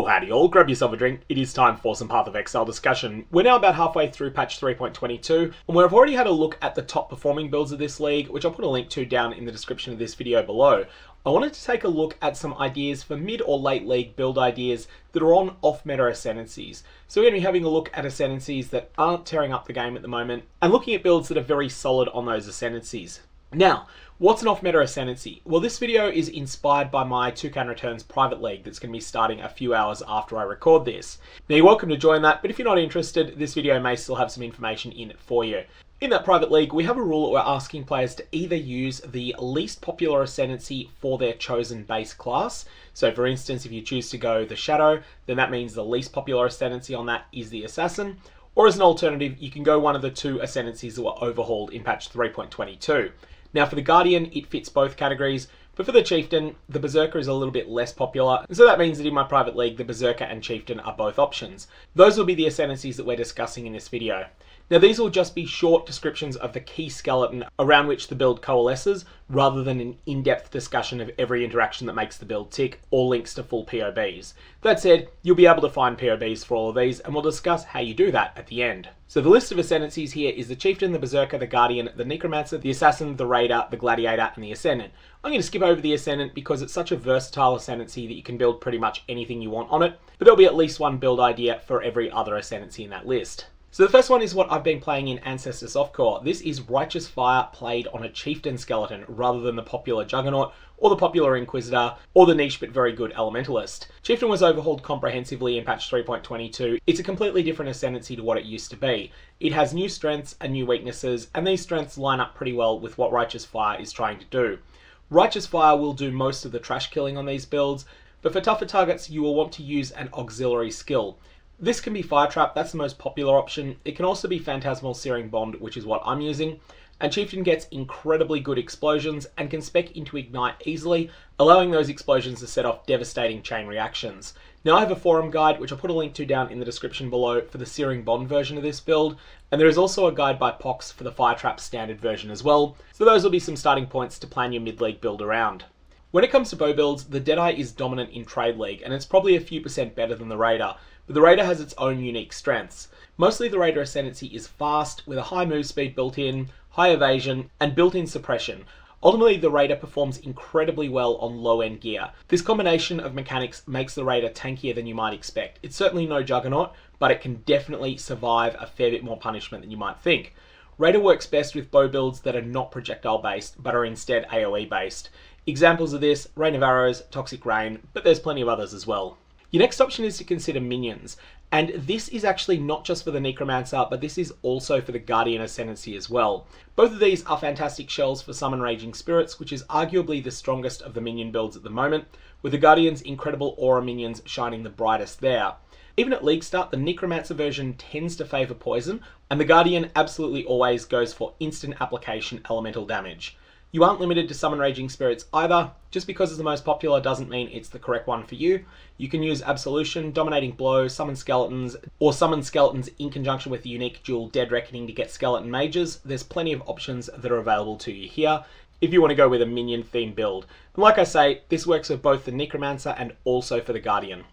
Well, howdy all, grab yourself a drink. It is time for some PathOfExile discussion. We're now about halfway through patch 3.22, and we've already had a look at the top performing builds of this league, which I'll put a link to down in the description of this video below. I wanted to take a look at some ideas for mid or late league build ideas that are on off-meta Ascendancies. So we're going to be having a look at Ascendancies that aren't tearing up the game at the moment, and looking at builds that are very solid on those Ascendancies. Now, what's an off-meta Ascendancy? Well, this video is inspired by my Toucan Returns private league that's going to be starting a few hours after I record this. Now, you're welcome to join that, but if you're not interested, this video may still have some information in it for you. In that private league, we have a rule that we're asking players to either use the least popular Ascendancy for their chosen base class. So for instance, if you choose to go the Shadow, then that means the least popular Ascendancy on that is the Assassin. Or as an alternative, you can go one of the two Ascendancies that were overhauled in patch 3.22. Now for the Guardian, it fits both categories, but for the Chieftain, the Berserker is a little bit less popular, and so that means that in my private league, the Berserker and Chieftain are both options. Those will be the Ascendancies that we're discussing in this video. Now these will just be short descriptions of the key skeleton around which the build coalesces, rather than an in-depth discussion of every interaction that makes the build tick, or links to full POBs. That said, you'll be able to find POBs for all of these, and we'll discuss how you do that at the end. So the list of Ascendancies here is the Chieftain, the Berserker, the Guardian, the Necromancer, the Assassin, the Raider, the Gladiator, and the Ascendant. I'm going to skip over the Ascendant because it's such a versatile Ascendancy that you can build pretty much anything you want on it, but there'll be at least one build idea for every other Ascendancy in that list. So the first one is what I've been playing in Ancestor softcore. This is Righteous Fire played on a Chieftain skeleton rather than the popular Juggernaut, or the popular Inquisitor, or the niche but very good Elementalist. Chieftain was overhauled comprehensively in patch 3.22. It's a completely different Ascendancy to what it used to be. It has new strengths and new weaknesses, and these strengths line up pretty well with what Righteous Fire is trying to do. Righteous Fire will do most of the trash killing on these builds, but for tougher targets you will want to use an auxiliary skill. This can be Fire Trap, that's the most popular option. It can also be Phantasmal Searing Bond, which is what I'm using. And Chieftain gets incredibly good explosions and can spec into Ignite easily, allowing those explosions to set off devastating chain reactions. Now I have a forum guide, which I'll put a link to down in the description below for the Searing Bond version of this build, and there is also a guide by Pox for the Fire Trap standard version as well, so those will be some starting points to plan your mid-league build around. When it comes to bow builds, the Deadeye is dominant in Trade League, and it's probably a few percent better than the Raider, but the Raider has its own unique strengths. Mostly the Raider Ascendancy is fast, with a high move speed built in, high evasion, and built-in suppression. Ultimately, the Raider performs incredibly well on low-end gear. This combination of mechanics makes the Raider tankier than you might expect. It's certainly no Juggernaut, but it can definitely survive a fair bit more punishment than you might think. Raider works best with bow builds that are not projectile-based, but are instead AoE-based. Examples of this, Rain of Arrows, Toxic Rain, but there's plenty of others as well. Your next option is to consider minions, and this is actually not just for the Necromancer, but this is also for the Guardian Ascendancy as well. Both of these are fantastic shells for Summon Raging Spirits, which is arguably the strongest of the minion builds at the moment, with the Guardian's incredible aura minions shining the brightest there. Even at League Start, the Necromancer version tends to favour poison, and the Guardian absolutely always goes for instant application elemental damage. You aren't limited to Summon Raging Spirits either. Just because it's the most popular doesn't mean it's the correct one for you. You can use Absolution, Dominating Blow, Summon Skeletons, or Summon Skeletons in conjunction with the unique dual Dead Reckoning to get Skeleton Mages. There's plenty of options that are available to you here if you want to go with a minion themed build. And like I say, this works for both the Necromancer and also for the Guardian.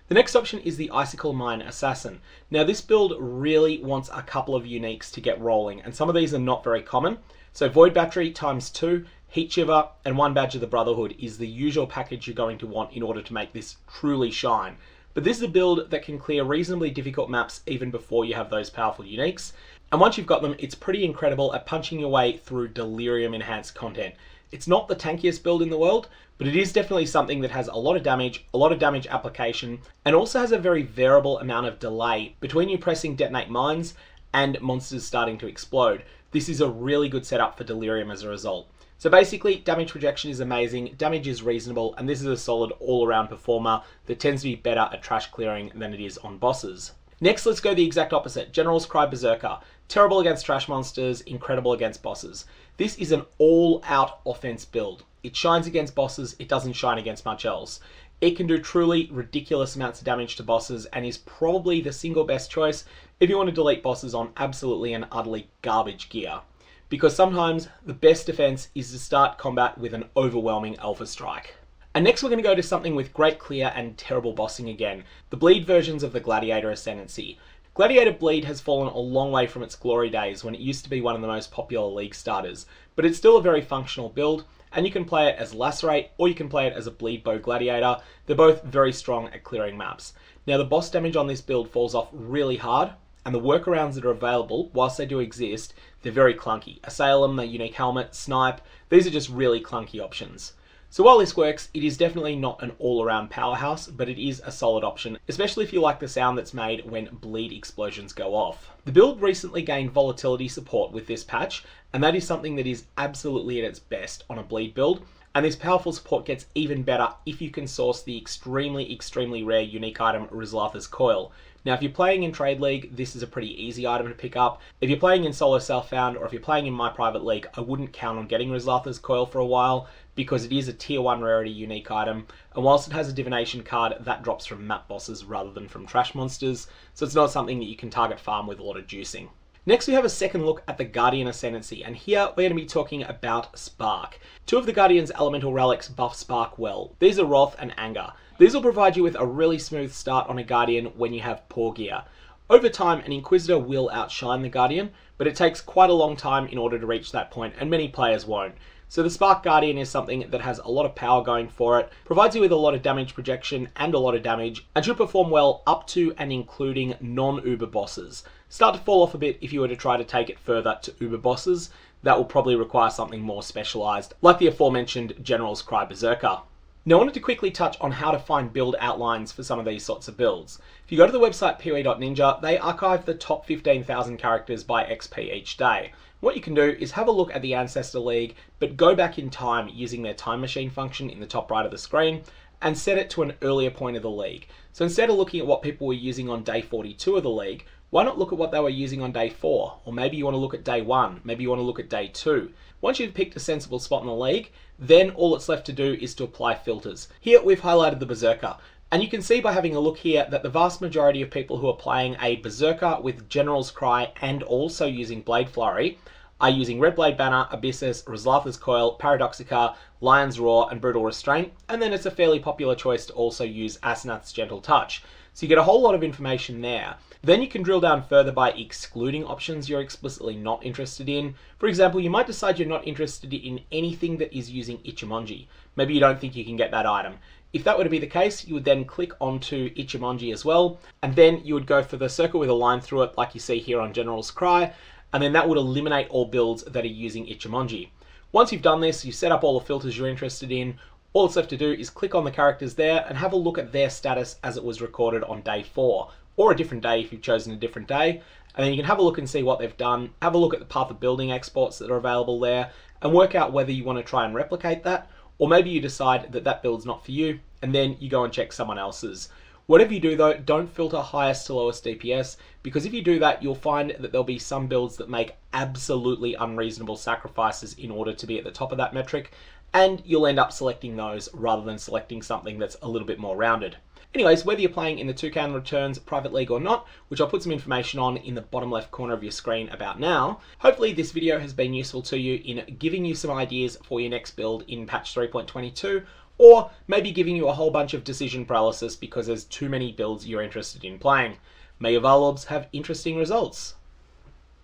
The next option is the Icicle Mine Assassin. Now this build really wants a couple of uniques to get rolling, and some of these are not very common. So Void Battery times 2, Heat Shiver, and 1 Badge of the Brotherhood is the usual package you're going to want in order to make this truly shine. But this is a build that can clear reasonably difficult maps even before you have those powerful uniques. And once you've got them, it's pretty incredible at punching your way through Delirium enhanced content. It's not the tankiest build in the world, but it is definitely something that has a lot of damage application, and also has a very variable amount of delay between you pressing Detonate Mines and monsters starting to explode. This is a really good setup for Delirium as a result. So basically, damage projection is amazing, damage is reasonable, and this is a solid all-around performer that tends to be better at trash clearing than it is on bosses. Next, let's go the exact opposite. General's Cry Berserker. Terrible against trash monsters, incredible against bosses. This is an all-out offense build. It shines against bosses, it doesn't shine against much else. It can do truly ridiculous amounts of damage to bosses and is probably the single best choice if you want to delete bosses on absolutely and utterly garbage gear. Because sometimes the best defense is to start combat with an overwhelming Alpha Strike. And next we're going to go to something with great clear and terrible bossing again, the bleed versions of the Gladiator Ascendancy. Gladiator bleed has fallen a long way from its glory days when it used to be one of the most popular league starters, but it's still a very functional build, and you can play it as Lacerate or you can play it as a bleed bow Gladiator. They're both very strong at clearing maps. Now the boss damage on this build falls off really hard, and the workarounds that are available, whilst they do exist, they're very clunky. Asylum, the unique helmet, snipe, these are just really clunky options. So while this works, it is definitely not an all-around powerhouse, but it is a solid option, especially if you like the sound that's made when bleed explosions go off. The build recently gained volatility support with this patch, and that is something that is absolutely at its best on a bleed build, and this powerful support gets even better if you can source the extremely rare unique item Rizlatha's Coil. Now if you're playing in Trade League, this is a pretty easy item to pick up. If you're playing in Solo Self-Found, or if you're playing in my private league, I wouldn't count on getting Rizlatha's Coil for a while, because it is a tier 1 rarity unique item, and whilst it has a divination card, that drops from map bosses rather than from trash monsters, so it's not something that you can target farm with a lot of juicing. Next we have a second look at the Guardian Ascendancy, and here we're going to be talking about Spark. Two of the Guardian's elemental relics buff Spark well. These are Wrath and Anger. These will provide you with a really smooth start on a Guardian when you have poor gear. Over time, an Inquisitor will outshine the Guardian, but it takes quite a long time in order to reach that point, and many players won't. So the Spark Guardian is something that has a lot of power going for it, provides you with a lot of damage projection and a lot of damage, and should perform well up to and including non-Uber bosses. Start to fall off a bit if you were to try to take it further to Uber bosses. That will probably require something more specialized, like the aforementioned General's Cry Berserker. Now I wanted to quickly touch on how to find build outlines for some of these sorts of builds. If you go to the website PoE.ninja, they archive the top 15,000 characters by XP each day. What you can do is have a look at the Ancestor League, but go back in time using their time machine function in the top right of the screen, and set it to an earlier point of the league. So instead of looking at what people were using on day 42 of the league, why not look at what they were using on day 4? Or maybe you want to look at day 1, maybe you want to look at day 2. Once you've picked a sensible spot in the league, then all that's left to do is to apply filters. Here we've highlighted the Berserker, and you can see by having a look here that the vast majority of people who are playing a Berserker with General's Cry and also using Blade Flurry are using Red Blade Banner, Abyssus, Rizlatha's Coil, Paradoxica, Lion's Roar, and Brutal Restraint, and then it's a fairly popular choice to also use Asenath's Gentle Touch. So you get a whole lot of information there. Then you can drill down further by excluding options you're explicitly not interested in. For example, you might decide you're not interested in anything that is using Ichimonji. Maybe you don't think you can get that item. If that were to be the case, you would then click onto Ichimonji as well, and then you would go for the circle with a line through it like you see here on General's Cry, and then that would eliminate all builds that are using Ichimonji. Once you've done this, you set up all the filters you're interested in, all it's left to do is click on the characters there and have a look at their status as it was recorded on day 4, or a different day if you've chosen a different day, and then you can have a look and see what they've done, have a look at the path of building exports that are available there, and work out whether you want to try and replicate that, or maybe you decide that that build's not for you, and then you go and check someone else's. Whatever you do though, don't filter highest to lowest DPS, because if you do that, you'll find that there'll be some builds that make absolutely unreasonable sacrifices in order to be at the top of that metric, and you'll end up selecting those rather than selecting something that's a little bit more rounded. Anyways, whether you're playing in the Toucan Returns private league or not, which I'll put some information on in the bottom left corner of your screen about now, hopefully this video has been useful to you in giving you some ideas for your next build in patch 3.22, or maybe giving you a whole bunch of decision paralysis because there's too many builds you're interested in playing. May your Varlobs have interesting results.